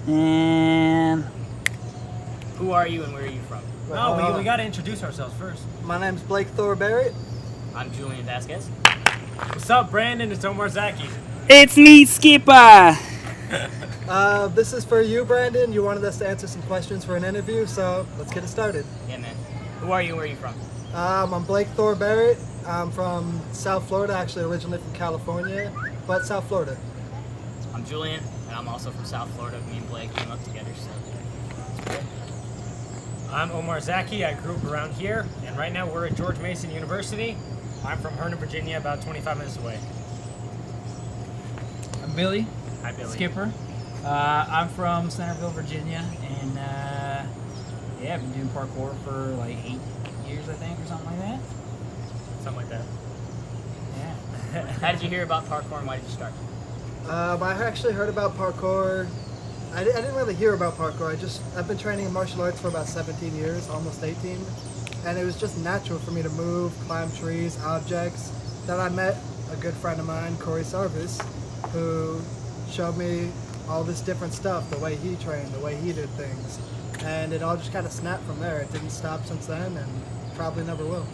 And Who are you and where are you from? No, we got to introduce ourselves first. My name's Blake Barrett. I'm Julian Vazquez. What's up, Brandon? It's Omar Zaki. it's me, Skipper. This is for you, Brandon. You wanted us to answer some questions for an interview, so let's get it started. Yeah, man. Who are you and where are you from? I'm Blake Barrett. I'm from South Florida, actually originally from California, but South Florida. I'm Julian, and I'm also from South Florida. Me and Blake came up together, so. I'm Omar Zaki. I grew up around here, and right now we're at George Mason University. I'm from Herndon, Virginia, about 25 minutes away. I'm Billy. Hi, Billy. Skipper. I'm from Centerville, Virginia, and yeah, I've been doing parkour for like 8 years, I think, or something like that. Something like that. Yeah. How did you hear about parkour and why did you start? I actually heard about parkour. I didn't really hear about parkour. I've been training in martial arts for about 17 years, almost 18. And it was just natural for me to move, climb trees, objects. Then I met a good friend of mine, Corey Sarvis, who showed me all this different stuff, the way he trained, the way he did things. And it all just kind of snapped from there. It didn't stop since then and probably never will.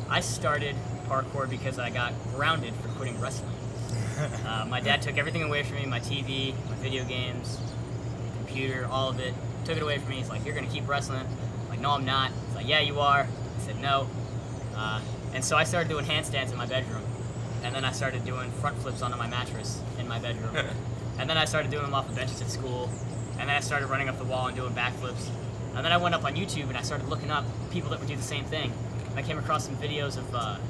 I started parkour because I got grounded for quitting wrestling. My dad took everything away from me, my TV, my video games, computer, all of it. Took it away from me. He's like, you're going to keep wrestling. I'm like, no, I'm not. He's like, yeah, you are. I said, no. And so I started doing handstands in my bedroom. And then I started doing front flips onto my mattress in my bedroom. And then I started doing them off of benches at school. And then I started running up the wall and doing backflips. And then I went up on YouTube and I started looking up people that would do the same thing. And I came across some videos of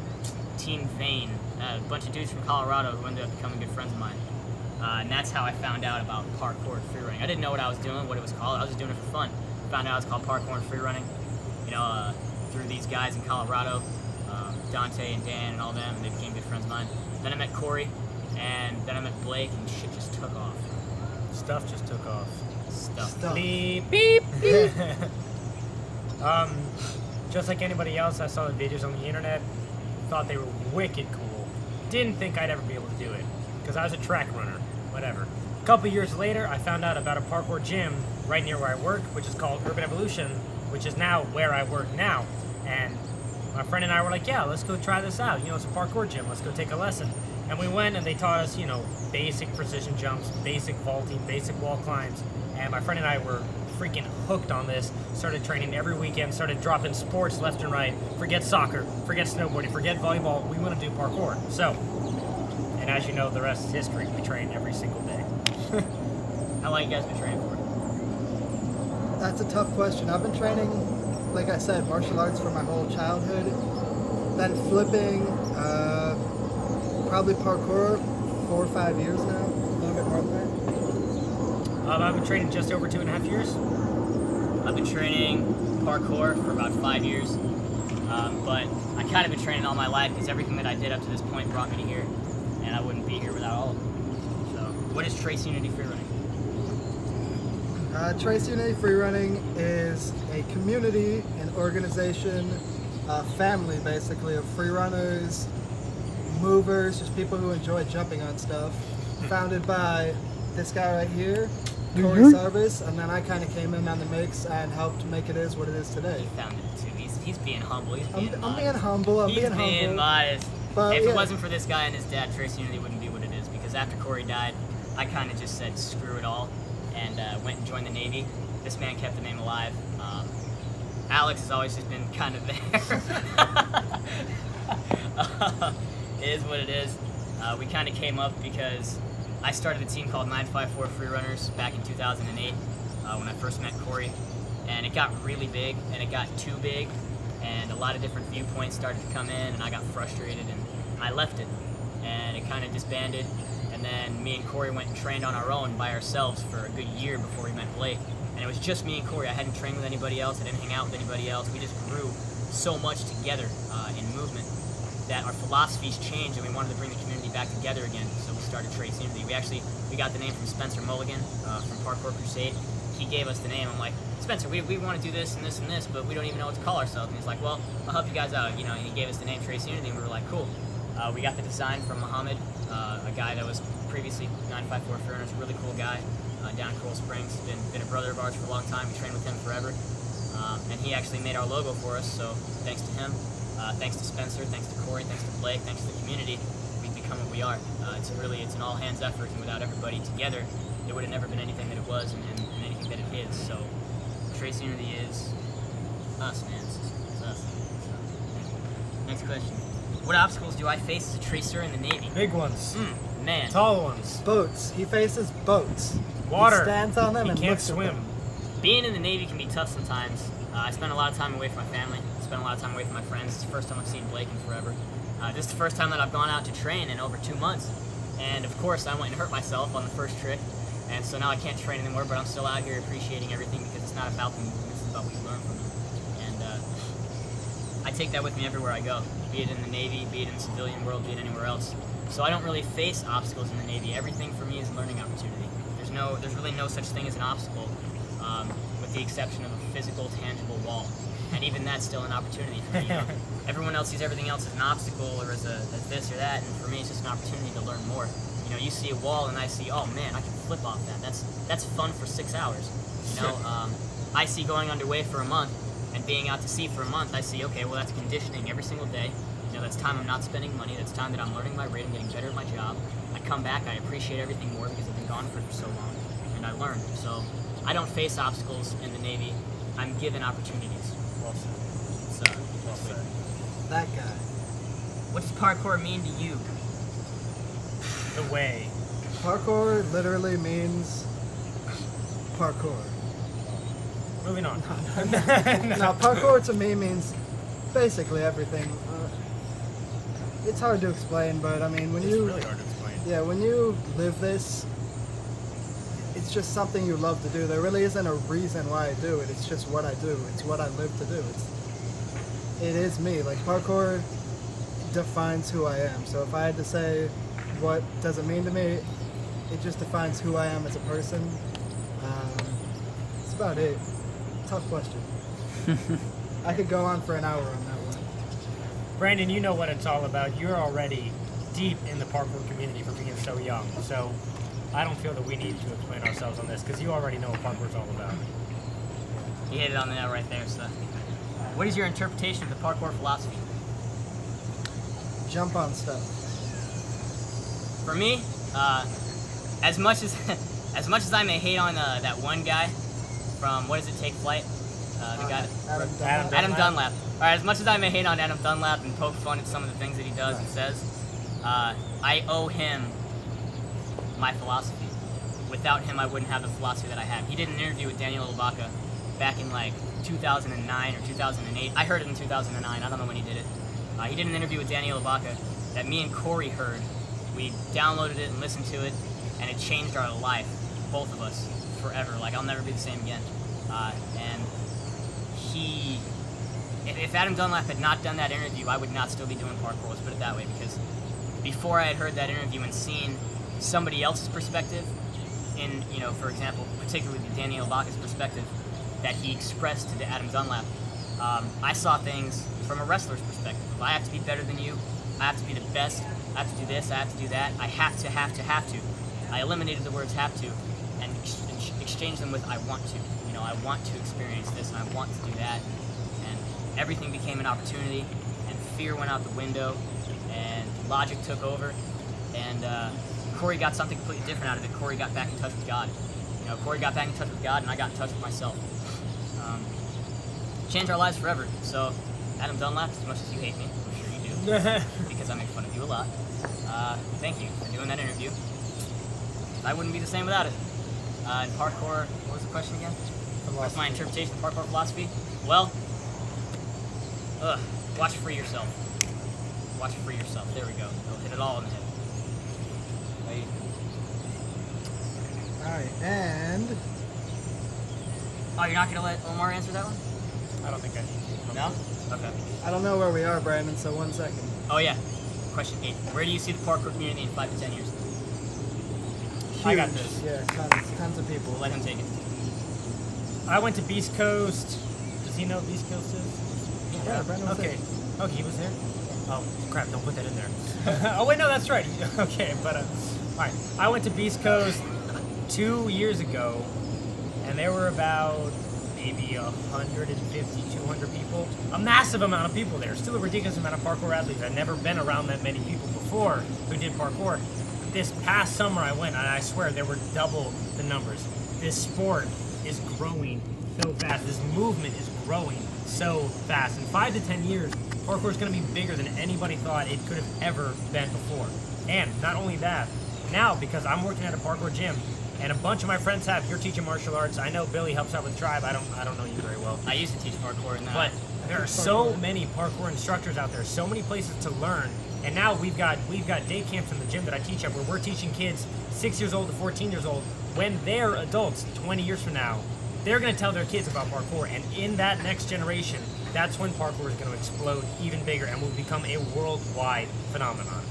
Team Vane, a bunch of dudes from Colorado who ended up becoming good friends of mine. And that's how I found out about parkour and free running. I didn't know what I was doing, what it was called. I was just doing it for fun. Found out it was called parkour and free running. You know, through these guys in Colorado, Dante and Dan and all them, and they became good friends of mine. Then I met Corey, and then I met Blake, and shit just took off. Stuff just took off. Stuff. Beep, beep, beep. Just like anybody else, I saw the videos on the internet, thought they were wicked cool. Didn't think I'd ever be able to do it, because I was a track runner, whatever. A couple years later, I found out about a parkour gym right near where I work, which is called Urban Evolution, which is now where I work now. And my friend and I were like, yeah, let's go try this out. You know, it's a parkour gym. Let's go take a lesson. And we went and they taught us, you know, basic precision jumps, basic vaulting, basic wall climbs. And my friend and I were freaking hooked on this. Started training every weekend, started dropping sports left and right. Forget soccer, forget snowboarding, forget volleyball. We want to do parkour. So, and as you know, the rest is history. We train every single day. How long you guys been training for? That's a tough question. I've been training, like I said, martial arts for my whole childhood. Then flipping, probably parkour, 4 or 5 years now, a little bit more than that. I've been training just over 2.5 years. I've been training parkour for about 5 years, but I kind of been training all my life because everything that I did up to this point brought me to here, and I wouldn't be here without all of them. So, what is Trace Unity Free Running? Trace Unity Free Running is a community, an organization, a family basically of free runners, movers, just people who enjoy jumping on stuff. Founded by this guy right here, Corey Sarvis, and then I kind of came in on the mix and helped make it is what it is today. He founded it too. He's being humble. He's being modest. I'm being humble. He's being modest. But, if yeah. it wasn't for this guy and his dad, Trace Unity wouldn't be what it is. Because after Corey died, I kind of just said screw it all and went and joined the Navy. This man kept the name alive. Alex has always just been kind of there. It is what it is. We kind of came up because I started a team called 954 Free Runners back in 2008 when I first met Corey. And it got really big, and it got too big, and a lot of different viewpoints started to come in, and I got frustrated, and I left it. And it kind of disbanded, and then me and Corey went and trained on our own by ourselves for a good year before we met Blake. And it was just me and Corey. I hadn't trained with anybody else. I didn't hang out with anybody else. We just grew so much together in movement that our philosophies changed, and we wanted to bring the community back together again. So we started Trace Unity. We got the name from Spencer Mulligan from Parkour Crusade. He gave us the name. I'm like, Spencer, we want to do this and this and this, but we don't even know what to call ourselves. And he's like, well, I'll help you guys out, you know. And he gave us the name Trace Unity, and we were like, cool. We got the design from Muhammad, a guy that was previously 954 Furnace, a really cool guy down in Coral Springs. Been a brother of ours for a long time. We trained with him forever. And he actually made our logo for us, so thanks to him. Thanks to Spencer, thanks to Corey, thanks to Blake, thanks to the community, we've become what we are. It's an all-hands effort, and without everybody together, it would have never been anything that it was and anything that it is. So, Trace Unity is us, man. It's us. So, next question. What obstacles do I face as a tracer in the Navy? Big ones. Man. Tall ones. Boats. He faces boats. Water. He stands on them He and can't looks at swim. them. Being in the Navy can be tough sometimes. I spend a lot of time away from my family. I spend a lot of time away from my friends. It's the first time I've seen Blake in forever. This is the first time that I've gone out to train in over 2 months. And of course, I went and hurt myself on the first trick. And so now I can't train anymore, but I'm still out here appreciating everything because it's not about the movements, it's about what you learn from them. And I take that with me everywhere I go, be it in the Navy, be it in the civilian world, be it anywhere else. So I don't really face obstacles in the Navy. Everything for me is a learning opportunity. There's really no such thing as an obstacle, with the exception of a physical, tangible wall. And even that's still an opportunity for me. You know? Everyone else sees everything else as an obstacle or as this or that, and for me it's just an opportunity to learn more. You know, you see a wall and I see, oh man, I can flip off that. That's fun for 6 hours. You know, I see going underway for a month and being out to sea for a month. I see, okay, well that's conditioning every single day. You know, that's time I'm not spending money. That's time that I'm learning my rate and getting better at my job. I come back, I appreciate everything more because I've been gone for so long, and I learned. So I don't face obstacles in the Navy. I'm given opportunities. Well said. It's, Well said. That guy. what does parkour mean to you? The way. Parkour literally means parkour. Moving on. Now, parkour to me means basically everything. It's hard to explain, but I mean, when It's you really hard to explain. yeah, when you live this, it's just something you love to do. There really isn't a reason why I do it. It's just what I do. It's what I live to do. It is me. Like, parkour defines who I am. So if I had to say what does it mean to me, it just defines who I am as a person. That's about it. Tough question. I could go on for an hour on that one. Brandon, you know what it's all about. You're already deep in the parkour community for being so young. So I don't feel that we need to explain ourselves on this because you already know what parkour's all about. You hit it on the nail right there. So, what is your interpretation of the parkour philosophy? Jump on stuff. For me, as much as I may hate on that one guy from What Does It Take Flight, the guy Adam Dunlap. All right, as much as I may hate on Adam Dunlap and poke fun at some of the things that he does and says, I owe him my philosophy. Without him, I wouldn't have the philosophy that I have. He did an interview with Daniel Lubaka back in like 2009 or 2008. I heard it in 2009. I don't know when he did it. He did an interview with Daniel Lubaka that me and Corey heard. We downloaded it and listened to it, and it changed our life, both of us, forever. Like, I'll never be the same again. And if Adam Dunlap had not done that interview, I would not still be doing parkour, let's put it that way, because before I had heard that interview and seen somebody else's perspective, in, you know, for example, particularly Daniel Lubaka's perspective, that he expressed to Adam Dunlap, I saw things from a wrestler's perspective. If I have to be better than you, I have to be the best, I have to do this, I have to do that, I have to. I eliminated the words have to and exchanged them with I want to. You know, I want to experience this and I want to do that. And everything became an opportunity, and fear went out the window, and logic took over, and Corey got something completely different out of it. Corey got back in touch with God. You know, Corey got back in touch with God, and I got in touch with myself. Changed our lives forever. So, Adam Dunlap, as much as you hate me, I'm sure you do, because I make fun of you a lot, thank you for doing that interview. I wouldn't be the same without it. And parkour, what was the question again? What's my interpretation of parkour philosophy? Well, watch Free Yourself. Watch Free Yourself. There we go. I'll hit it all in the head. Alright, and Oh, you're not going to let Omar answer that one? I don't think I need to. No? Okay. I don't know where we are, Brandon, so 1 second. Oh, yeah. Question 8. Where do you see the parkour community in 5 to 10 years? I got Huge. this. Yeah, tons of people. We'll let him take it. I went to Beast Coast. Does he know what Beast Coast is? Yeah, Brandon was Okay. there. Oh, he was there? Oh, crap, don't put that in there. Oh, wait, no, that's right. Okay, but, all right. I went to Beast Coast 2 years ago, and there were about maybe 150, 200 people. A massive amount of people there. Still a ridiculous amount of parkour athletes. I'd never been around that many people before who did parkour. This past summer I went, and I swear there were double the numbers. This sport is growing so fast. This movement is growing so fast. In 5 to 10 years, parkour is going to be bigger than anybody thought it could have ever been before. And not only that, now because I'm working at a parkour gym, and a bunch of my friends have. You're teaching martial arts. I know Billy helps out with Tribe. I don't know you very well. I used to teach parkour, and But there are so many parkour instructors out there, so many places to learn. And now we've got day camps in the gym that I teach at where we're teaching kids 6 years old to 14 years old. When they're adults, 20 years from now, they're going to tell their kids about parkour. And in that next generation, that's when parkour is going to explode even bigger and will become a worldwide phenomenon.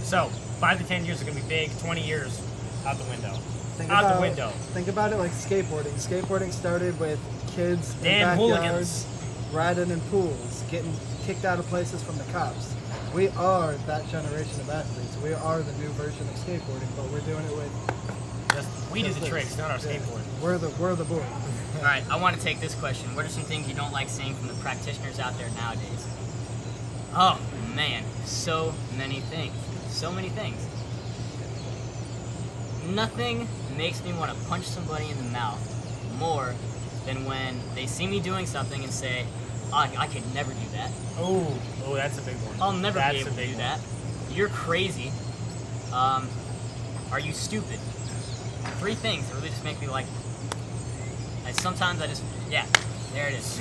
So 5 to 10 years are going to be big. 20 years, out the window. Think about it like skateboarding. Skateboarding started with kids in Damn backyards, hooligans. riding in pools, getting kicked out of places from the cops. We are that generation of athletes. We are the new version of skateboarding, but we're doing it with. We do the this. tricks, not our skateboard. We're the board. All right, I want to take this question. What are some things you don't like seeing from the practitioners out there nowadays? Oh, man, so many things. So many things. Nothing makes me want to punch somebody in the mouth more than when they see me doing something and say, I could never do that. Oh, that's a big one. I'll never That's be able a to big do one. that. You're crazy. Are you stupid? 3 things that really just make me like. Sometimes I just, yeah, there it is.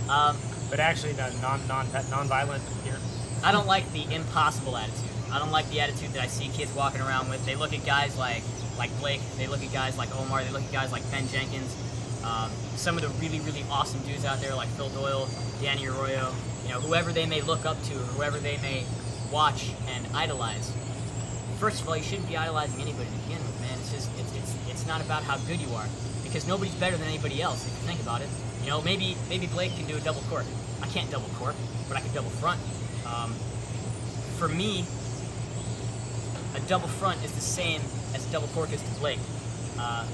But actually, non-violent here. I don't like the impossible attitude. I don't like the attitude that I see kids walking around with. They look at guys like Blake. They look at guys like Omar. They look at guys like Ben Jenkins. Some of the really, really awesome dudes out there like Phil Doyle, Danny Arroyo, whoever they may look up to or whoever they may watch and idolize. First of all, you shouldn't be idolizing anybody to begin with, man. It's not about how good you are, because nobody's better than anybody else if you think about it. Maybe Blake can do a double cork. I can't double cork, but I can double front. For me, a double front is the same as a double cork is to Blake.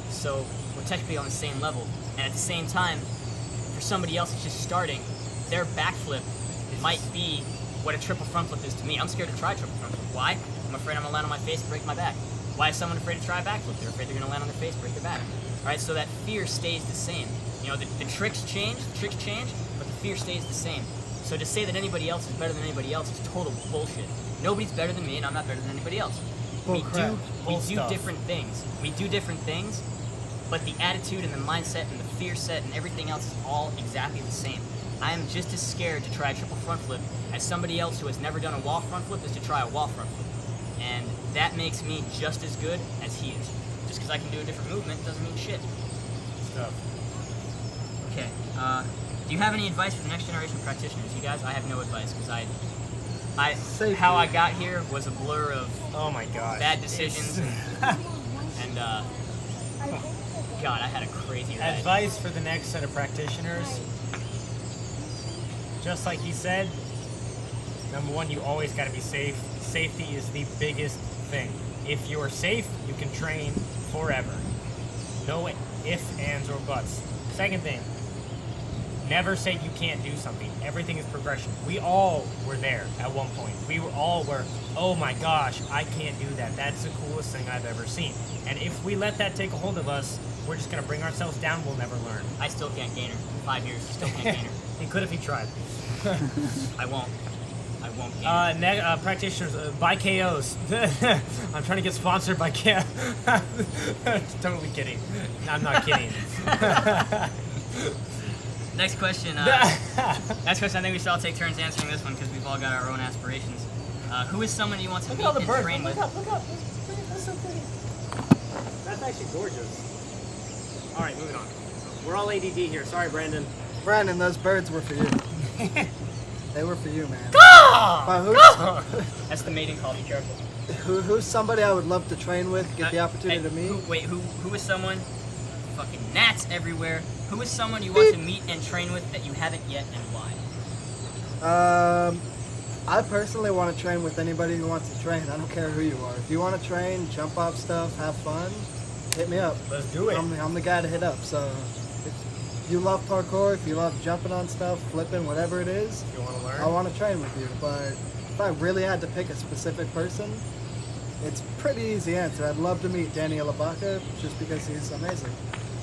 So we're technically on the same level. And at the same time, for somebody else that's just starting, their backflip might be what a triple front flip is to me. I'm scared to try triple front flip. Why? I'm afraid I'm going to land on my face and break my back. Why is someone afraid to try a backflip? They're afraid they're going to land on their face, break their back. All right, so that fear stays the same. The tricks change, but the fear stays the same. So to say that anybody else is better than anybody else is total bullshit. Nobody's better than me, and I'm not better than anybody else. We do different things. We do different things, but the attitude and the mindset and the fear set and everything else is all exactly the same. I am just as scared to try a triple front flip as somebody else who has never done a wall front flip is to try a wall front flip. And that makes me just as good as he is. Just because I can do a different movement doesn't mean shit. Stuff. Okay. Do you have any advice for the next generation of practitioners? You guys, I have no advice because how I got here was a blur of bad decisions and God, I had a crazy ride. Advice for the next set of practitioners. Just like he said, number one, you always got to be safe. Safety is the biggest thing. If you are safe, you can train forever. No ifs, ands, or buts. Second thing, never say you can't do something. Everything is progression. We all were there at one point. We were all oh my gosh, I can't do that. That's the coolest thing I've ever seen. And if we let that take a hold of us, we're just going to bring ourselves down. We'll never learn. I still can't gain her. 5 years, still can't gain her. He could if he tried. I won't gain her. Practitioners, buy KOs. I'm trying to get sponsored by KO. Totally kidding. I'm not kidding. Next question. Next question. I think we should all take turns answering this one because we've all got our own aspirations. Who is someone you want to meet and train with? Look up. That's so pretty. That's actually gorgeous. All right, moving on. We're all ADD here. Sorry, Brandon. Brandon, those birds were for you. They were for you, man. That's the mating call. Be careful. Who's somebody I would love to train with, get the opportunity to meet? Who is someone? Fucking gnats everywhere. Who is someone you want to meet and train with that you haven't yet, and why? I personally want to train with anybody who wants to train. I don't care who you are. If you want to train, jump off stuff, have fun, hit me up. Let's do it. I'm the guy to hit up. So if you love parkour, if you love jumping on stuff, flipping, whatever it is, You want to learn? I want to train with you. But if I really had to pick a specific person, it's a pretty easy answer. I'd love to meet Daniel Ibaka just because he's amazing.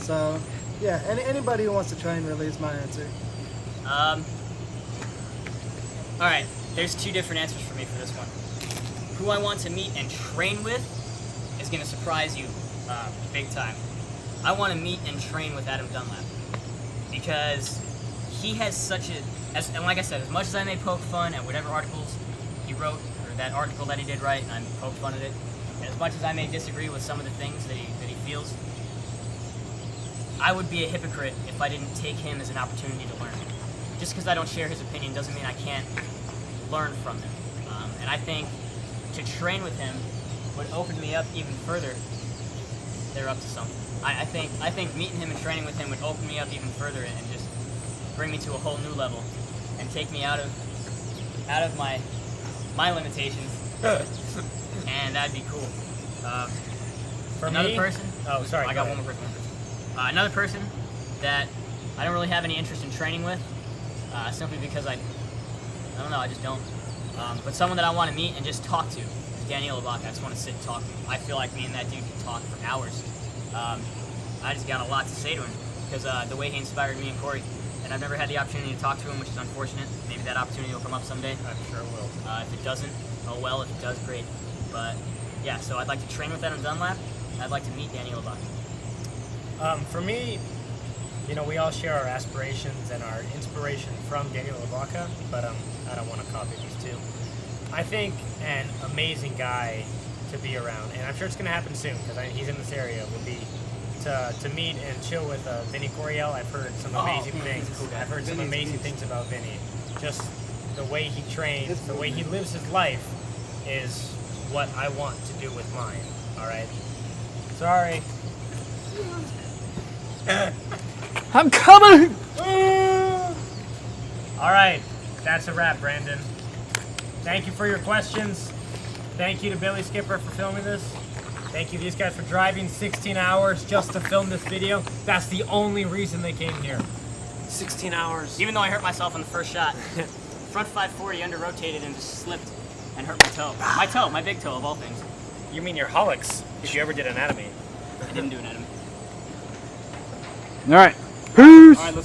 So yeah, anybody who wants to train really is my answer. All right, there's two different answers for me for this one. Who I want to meet and train with is going to surprise you big time. I want to meet and train with Adam Dunlap because he has such a, and like I said, as much as I may poke fun at whatever articles he wrote, or that article that he did write, and I poked fun at it, and as much as I may disagree with some of the things that he feels, I would be a hypocrite if I didn't take him as an opportunity to learn. Just because I don't share his opinion doesn't mean I can't learn from him. And I think to train with him would open me up even further. They're up to something. I think meeting him and training with him would open me up even further and just bring me to a whole new level and take me out of my limitations. And that'd be cool. For another me? person. Oh, sorry. I got one more person. Another person that I don't really have any interest in training with, simply because I don't know, I just don't. But someone that I want to meet and just talk to is Daniel Ibaka. I just want to sit and talk to him. I feel like me and that dude can talk for hours. I just got a lot to say to him because the way he inspired me and Corey. And I've never had the opportunity to talk to him, which is unfortunate. Maybe that opportunity will come up someday. I'm sure it will. If it doesn't, oh well. If it does, great. But yeah, so I'd like to train with Adam Dunlap. I'd like to meet Daniel Ibaka. For me, you know, we all share our aspirations and our inspiration from Daniel Ibaka, but I don't want to copy these two. I think an amazing guy to be around, and I'm sure it's going to happen soon because he's in this area, would be to meet and chill with Vinny Coriel. I've heard some amazing things. I've heard some amazing things about Vinny. Just the way he trains, the way he lives his life is what I want to do with mine. All right? Sorry. I'm coming! All right, that's a wrap, Brandon. Thank you for your questions. Thank you to Billy Skipper for filming this. Thank you to these guys for driving 16 hours just to film this video. That's the only reason they came here. 16 hours. Even though I hurt myself on the first shot, front 540 under rotated and just slipped and hurt my toe. My toe, my big toe of all things. You mean your holics, if you ever did anatomy. I didn't do anatomy. All right. Peace! All right, let's